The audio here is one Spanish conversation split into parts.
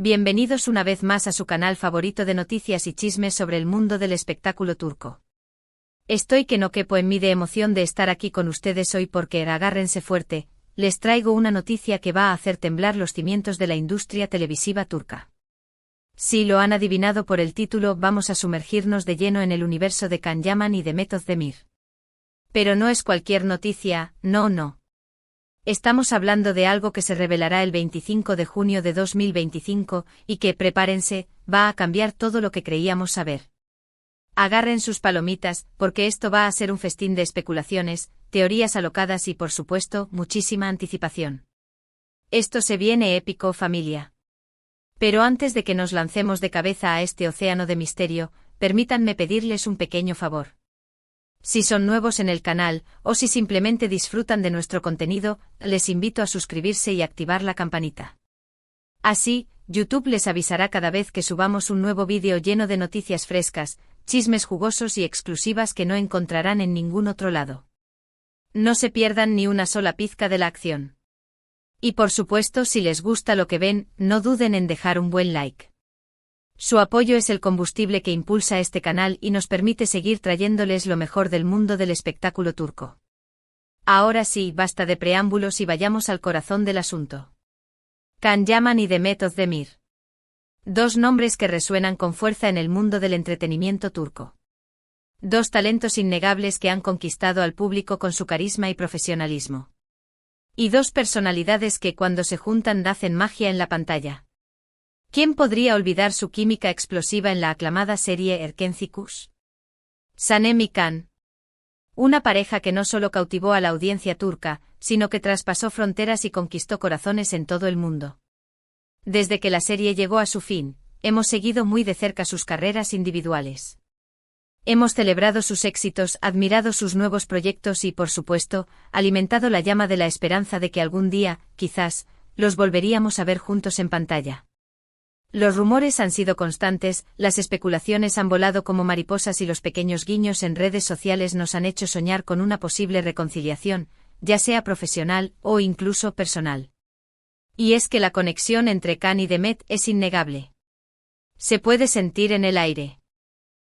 Bienvenidos una vez más a su canal favorito de noticias y chismes sobre el mundo del espectáculo turco. Estoy que no quepo en mí de emoción de estar aquí con ustedes hoy porque, agárrense fuerte, les traigo una noticia que va a hacer temblar los cimientos de la industria televisiva turca. Si lo han adivinado por el título, vamos a sumergirnos de lleno en el universo de Can Yaman y Demet Özdemir. Pero no es cualquier noticia, no. Estamos hablando de algo que se revelará el 25 de junio de 2025 y que, prepárense, va a cambiar todo lo que creíamos saber. Agarren sus palomitas, porque esto va a ser un festín de especulaciones, teorías alocadas y, por supuesto, muchísima anticipación. Esto se viene épico, familia. Pero antes de que nos lancemos de cabeza a este océano de misterio, permítanme pedirles un pequeño favor. Si son nuevos en el canal, o si simplemente disfrutan de nuestro contenido, les invito a suscribirse y activar la campanita. Así, YouTube les avisará cada vez que subamos un nuevo vídeo lleno de noticias frescas, chismes jugosos y exclusivas que no encontrarán en ningún otro lado. No se pierdan ni una sola pizca de la acción. Y por supuesto, si les gusta lo que ven, no duden en dejar un buen like. Su apoyo es el combustible que impulsa este canal y nos permite seguir trayéndoles lo mejor del mundo del espectáculo turco. Ahora sí, basta de preámbulos y vayamos al corazón del asunto. Can Yaman y Demet Özdemir. Dos nombres que resuenan con fuerza en el mundo del entretenimiento turco. Dos talentos innegables que han conquistado al público con su carisma y profesionalismo. Y dos personalidades que cuando se juntan hacen magia en la pantalla. ¿Quién podría olvidar su química explosiva en la aclamada serie Erkenci? Sanem y Can. Una pareja que no solo cautivó a la audiencia turca, sino que traspasó fronteras y conquistó corazones en todo el mundo. Desde que la serie llegó a su fin, hemos seguido muy de cerca sus carreras individuales. Hemos celebrado sus éxitos, admirado sus nuevos proyectos y, por supuesto, alimentado la llama de la esperanza de que algún día, quizás, los volveríamos a ver juntos en pantalla. Los rumores han sido constantes, las especulaciones han volado como mariposas y los pequeños guiños en redes sociales nos han hecho soñar con una posible reconciliación, ya sea profesional o incluso personal. Y es que la conexión entre Can y Demet es innegable. Se puede sentir en el aire.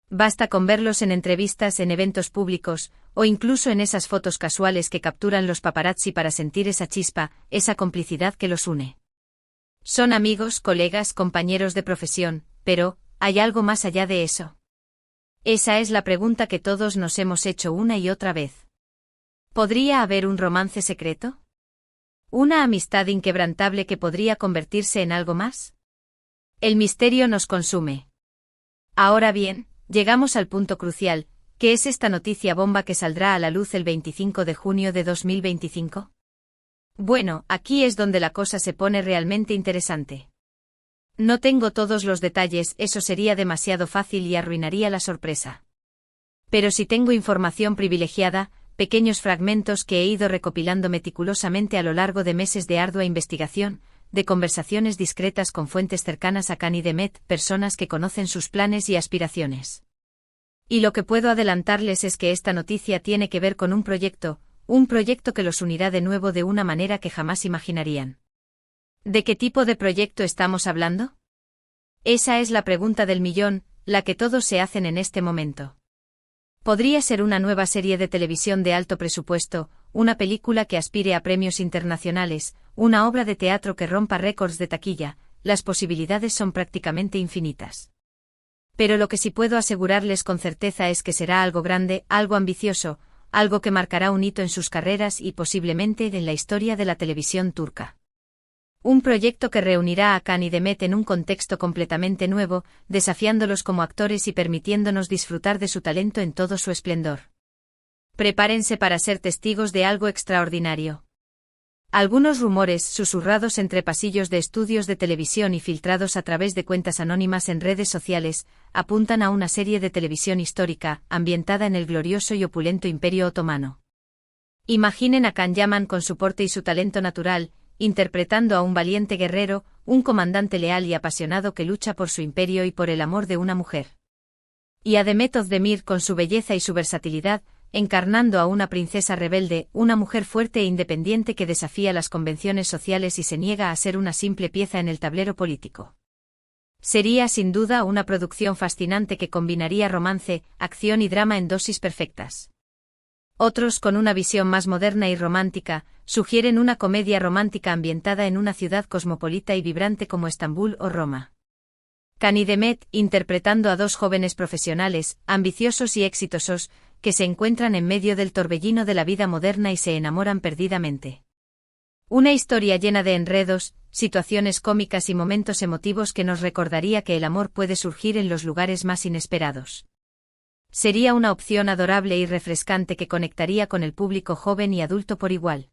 Basta con verlos en entrevistas, en eventos públicos, o incluso en esas fotos casuales que capturan los paparazzi para sentir esa chispa, esa complicidad que los une. Son amigos, colegas, compañeros de profesión, pero, ¿hay algo más allá de eso? Esa es la pregunta que todos nos hemos hecho una y otra vez. ¿Podría haber un romance secreto? ¿Una amistad inquebrantable que podría convertirse en algo más? El misterio nos consume. Ahora bien, llegamos al punto crucial, ¿qué es esta noticia bomba que saldrá a la luz el 25 de junio de 2025? Bueno, aquí es donde la cosa se pone realmente interesante. No tengo todos los detalles, eso sería demasiado fácil y arruinaría la sorpresa. Pero sí tengo información privilegiada, pequeños fragmentos que he ido recopilando meticulosamente a lo largo de meses de ardua investigación, de conversaciones discretas con fuentes cercanas a Can y Demet, personas que conocen sus planes y aspiraciones. Y lo que puedo adelantarles es que esta noticia tiene que ver con un proyecto que los unirá de nuevo de una manera que jamás imaginarían. ¿De qué tipo de proyecto estamos hablando? Esa es la pregunta del millón, la que todos se hacen en este momento. Podría ser una nueva serie de televisión de alto presupuesto, una película que aspire a premios internacionales, una obra de teatro que rompa récords de taquilla, las posibilidades son prácticamente infinitas. Pero lo que sí puedo asegurarles con certeza es que será algo grande, algo ambicioso, algo que marcará un hito en sus carreras y posiblemente en la historia de la televisión turca. Un proyecto que reunirá a Can y Demet en un contexto completamente nuevo, desafiándolos como actores y permitiéndonos disfrutar de su talento en todo su esplendor. Prepárense para ser testigos de algo extraordinario. Algunos rumores, susurrados entre pasillos de estudios de televisión y filtrados a través de cuentas anónimas en redes sociales, apuntan a una serie de televisión histórica, ambientada en el glorioso y opulento Imperio Otomano. Imaginen a Can Yaman con su porte y su talento natural, interpretando a un valiente guerrero, un comandante leal y apasionado que lucha por su imperio y por el amor de una mujer. Y a Demet Özdemir con su belleza y su versatilidad, encarnando a una princesa rebelde, una mujer fuerte e independiente que desafía las convenciones sociales y se niega a ser una simple pieza en el tablero político. Sería sin duda una producción fascinante que combinaría romance, acción y drama en dosis perfectas. Otros, con una visión más moderna y romántica, sugieren una comedia romántica ambientada en una ciudad cosmopolita y vibrante como Estambul o Roma. Cani Demet, interpretando a dos jóvenes profesionales, ambiciosos y exitosos, que se encuentran en medio del torbellino de la vida moderna y se enamoran perdidamente. Una historia llena de enredos, situaciones cómicas y momentos emotivos que nos recordaría que el amor puede surgir en los lugares más inesperados. Sería una opción adorable y refrescante que conectaría con el público joven y adulto por igual.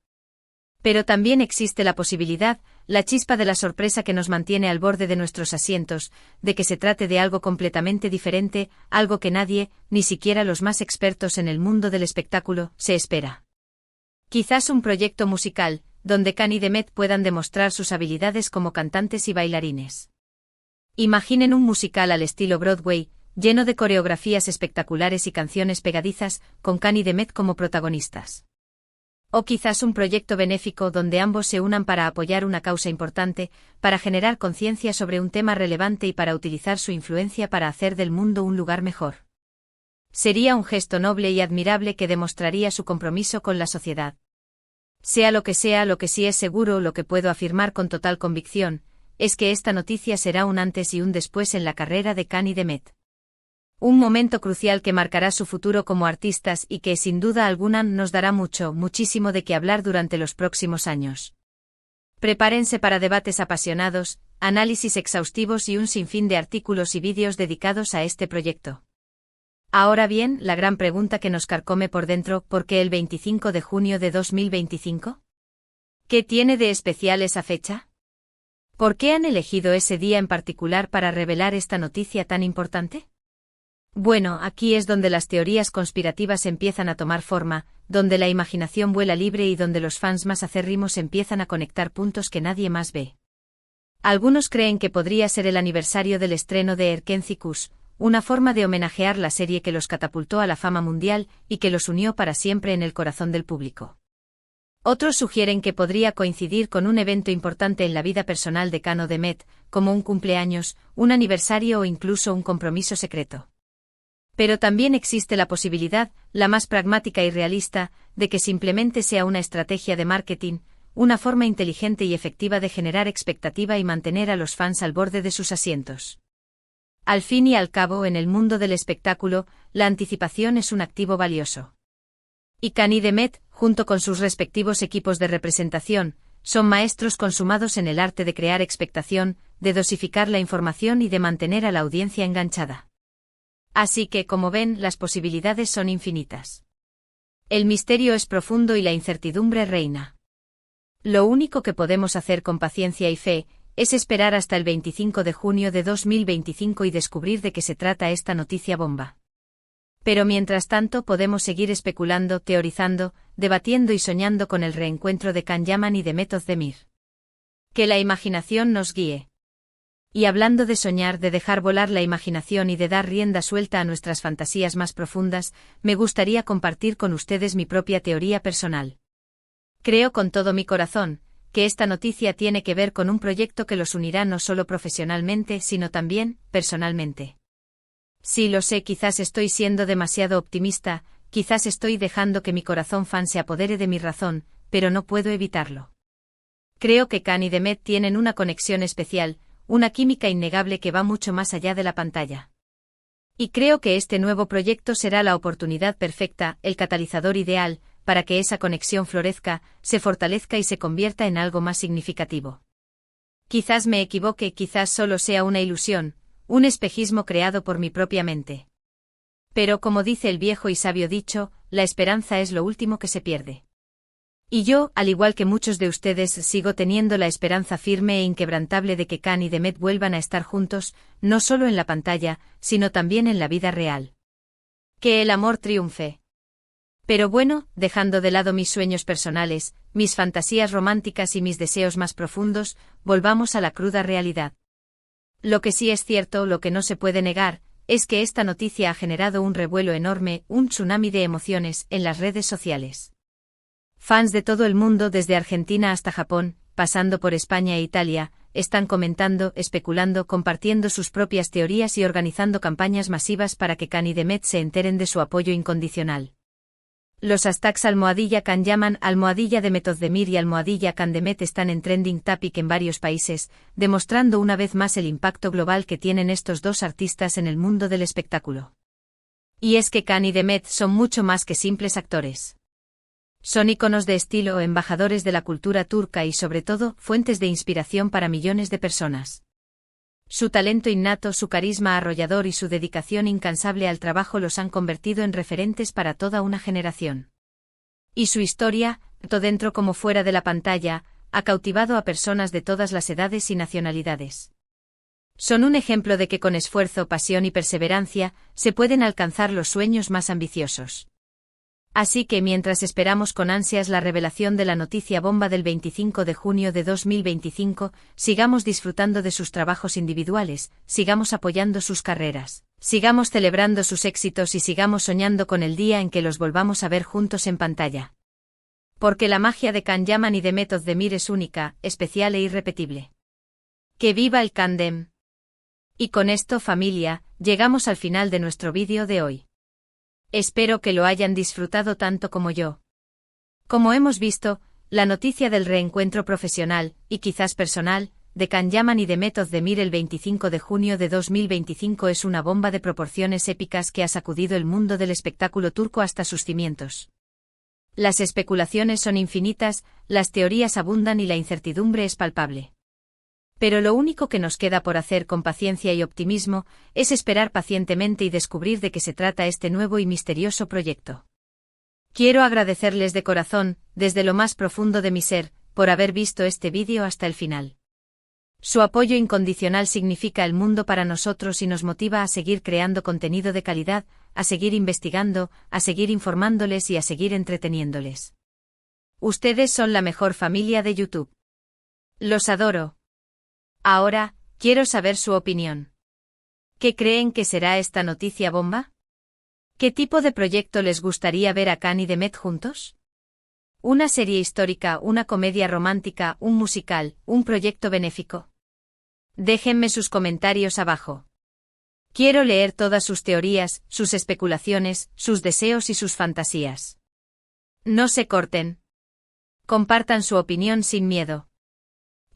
Pero también existe la posibilidad, la chispa de la sorpresa que nos mantiene al borde de nuestros asientos, de que se trate de algo completamente diferente, algo que nadie, ni siquiera los más expertos en el mundo del espectáculo, se espera. Quizás un proyecto musical, donde Cani Demet puedan demostrar sus habilidades como cantantes y bailarines. Imaginen un musical al estilo Broadway, lleno de coreografías espectaculares y canciones pegadizas, con Cani Demet como protagonistas. O quizás un proyecto benéfico donde ambos se unan para apoyar una causa importante, para generar conciencia sobre un tema relevante y para utilizar su influencia para hacer del mundo un lugar mejor. Sería un gesto noble y admirable que demostraría su compromiso con la sociedad. Sea, lo que sí es seguro, lo que puedo afirmar con total convicción, es que esta noticia será un antes y un después en la carrera de Cani Demet. Un momento crucial que marcará su futuro como artistas y que sin duda alguna nos dará muchísimo de qué hablar durante los próximos años. Prepárense para debates apasionados, análisis exhaustivos y un sinfín de artículos y vídeos dedicados a este proyecto. Ahora bien, la gran pregunta que nos carcome por dentro, ¿por qué el 25 de junio de 2025? ¿Qué tiene de especial esa fecha? ¿Por qué han elegido ese día en particular para revelar esta noticia tan importante? Bueno, aquí es donde las teorías conspirativas empiezan a tomar forma, donde la imaginación vuela libre y donde los fans más acérrimos empiezan a conectar puntos que nadie más ve. Algunos creen que podría ser el aniversario del estreno de Erkencikus, una forma de homenajear la serie que los catapultó a la fama mundial y que los unió para siempre en el corazón del público. Otros sugieren que podría coincidir con un evento importante en la vida personal de Cani Demet, como un cumpleaños, un aniversario o incluso un compromiso secreto. Pero también existe la posibilidad, la más pragmática y realista, de que simplemente sea una estrategia de marketing, una forma inteligente y efectiva de generar expectativa y mantener a los fans al borde de sus asientos. Al fin y al cabo, en el mundo del espectáculo, la anticipación es un activo valioso. Y Cani Demet, junto con sus respectivos equipos de representación, son maestros consumados en el arte de crear expectación, de dosificar la información y de mantener a la audiencia enganchada. Así que, como ven, las posibilidades son infinitas. El misterio es profundo y la incertidumbre reina. Lo único que podemos hacer con paciencia y fe es esperar hasta el 25 de junio de 2025 y descubrir de qué se trata esta noticia bomba. Pero mientras tanto podemos seguir especulando, teorizando, debatiendo y soñando con el reencuentro de Can Yaman y Demet Özdemir. Que la imaginación nos guíe. Y hablando de soñar, de dejar volar la imaginación y de dar rienda suelta a nuestras fantasías más profundas, me gustaría compartir con ustedes mi propia teoría personal. Creo con todo mi corazón que esta noticia tiene que ver con un proyecto que los unirá no solo profesionalmente, sino también personalmente. Sí, lo sé, quizás estoy siendo demasiado optimista, quizás estoy dejando que mi corazón fan se apodere de mi razón, pero no puedo evitarlo. Creo que Cani Demet tienen una conexión especial, una química innegable que va mucho más allá de la pantalla. Y creo que este nuevo proyecto será la oportunidad perfecta, el catalizador ideal, para que esa conexión florezca, se fortalezca y se convierta en algo más significativo. Quizás me equivoque, quizás solo sea una ilusión, un espejismo creado por mi propia mente. Pero como dice el viejo y sabio dicho, la esperanza es lo último que se pierde. Y yo, al igual que muchos de ustedes, sigo teniendo la esperanza firme e inquebrantable de que Cani y Demet vuelvan a estar juntos, no solo en la pantalla, sino también en la vida real. Que el amor triunfe. Pero bueno, dejando de lado mis sueños personales, mis fantasías románticas y mis deseos más profundos, volvamos a la cruda realidad. Lo que sí es cierto, lo que no se puede negar, es que esta noticia ha generado un revuelo enorme, un tsunami de emociones, en las redes sociales. Fans de todo el mundo, desde Argentina hasta Japón, pasando por España e Italia, están comentando, especulando, compartiendo sus propias teorías y organizando campañas masivas para que Khan y Demet se enteren de su apoyo incondicional. Los hashtags #Khan Yaman, #Demet Ozdemir y #Khan Demet están en trending topic en varios países, demostrando una vez más el impacto global que tienen estos dos artistas en el mundo del espectáculo. Y es que Khan y Demet son mucho más que simples actores. Son íconos de estilo, embajadores de la cultura turca y sobre todo, fuentes de inspiración para millones de personas. Su talento innato, su carisma arrollador y su dedicación incansable al trabajo los han convertido en referentes para toda una generación. Y su historia, tanto dentro como fuera de la pantalla, ha cautivado a personas de todas las edades y nacionalidades. Son un ejemplo de que con esfuerzo, pasión y perseverancia, se pueden alcanzar los sueños más ambiciosos. Así que mientras esperamos con ansias la revelación de la noticia bomba del 25 de junio de 2025, sigamos disfrutando de sus trabajos individuales, sigamos apoyando sus carreras, sigamos celebrando sus éxitos y sigamos soñando con el día en que los volvamos a ver juntos en pantalla. Porque la magia de Khan Yaman y Demet Ozdemir es única, especial e irrepetible. ¡Que viva el Kandem! Y con esto, familia, llegamos al final de nuestro vídeo de hoy. Espero que lo hayan disfrutado tanto como yo. Como hemos visto, la noticia del reencuentro profesional, y quizás personal, de Khan Yaman y Demet Ozdemir el 25 de junio de 2025 es una bomba de proporciones épicas que ha sacudido el mundo del espectáculo turco hasta sus cimientos. Las especulaciones son infinitas, las teorías abundan y la incertidumbre es palpable. Pero lo único que nos queda por hacer con paciencia y optimismo es esperar pacientemente y descubrir de qué se trata este nuevo y misterioso proyecto. Quiero agradecerles de corazón, desde lo más profundo de mi ser, por haber visto este vídeo hasta el final. Su apoyo incondicional significa el mundo para nosotros y nos motiva a seguir creando contenido de calidad, a seguir investigando, a seguir informándoles y a seguir entreteniéndoles. Ustedes son la mejor familia de YouTube. Los adoro. Ahora, quiero saber su opinión. ¿Qué creen que será esta noticia bomba? ¿Qué tipo de proyecto les gustaría ver a Khan y Demet juntos? ¿Una serie histórica, una comedia romántica, un musical, un proyecto benéfico? Déjenme sus comentarios abajo. Quiero leer todas sus teorías, sus especulaciones, sus deseos y sus fantasías. No se corten. Compartan su opinión sin miedo.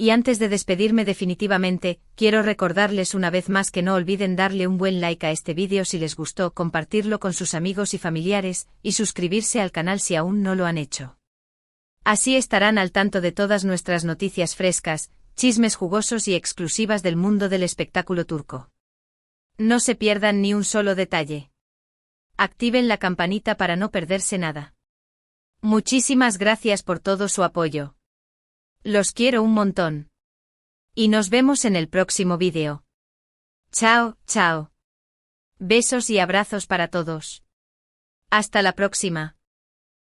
Y antes de despedirme definitivamente, quiero recordarles una vez más que no olviden darle un buen like a este vídeo si les gustó, compartirlo con sus amigos y familiares, y suscribirse al canal si aún no lo han hecho. Así estarán al tanto de todas nuestras noticias frescas, chismes jugosos y exclusivas del mundo del espectáculo turco. No se pierdan ni un solo detalle. Activen la campanita para no perderse nada. Muchísimas gracias por todo su apoyo. Los quiero un montón. Y nos vemos en el próximo vídeo. Chao, chao. Besos y abrazos para todos. Hasta la próxima.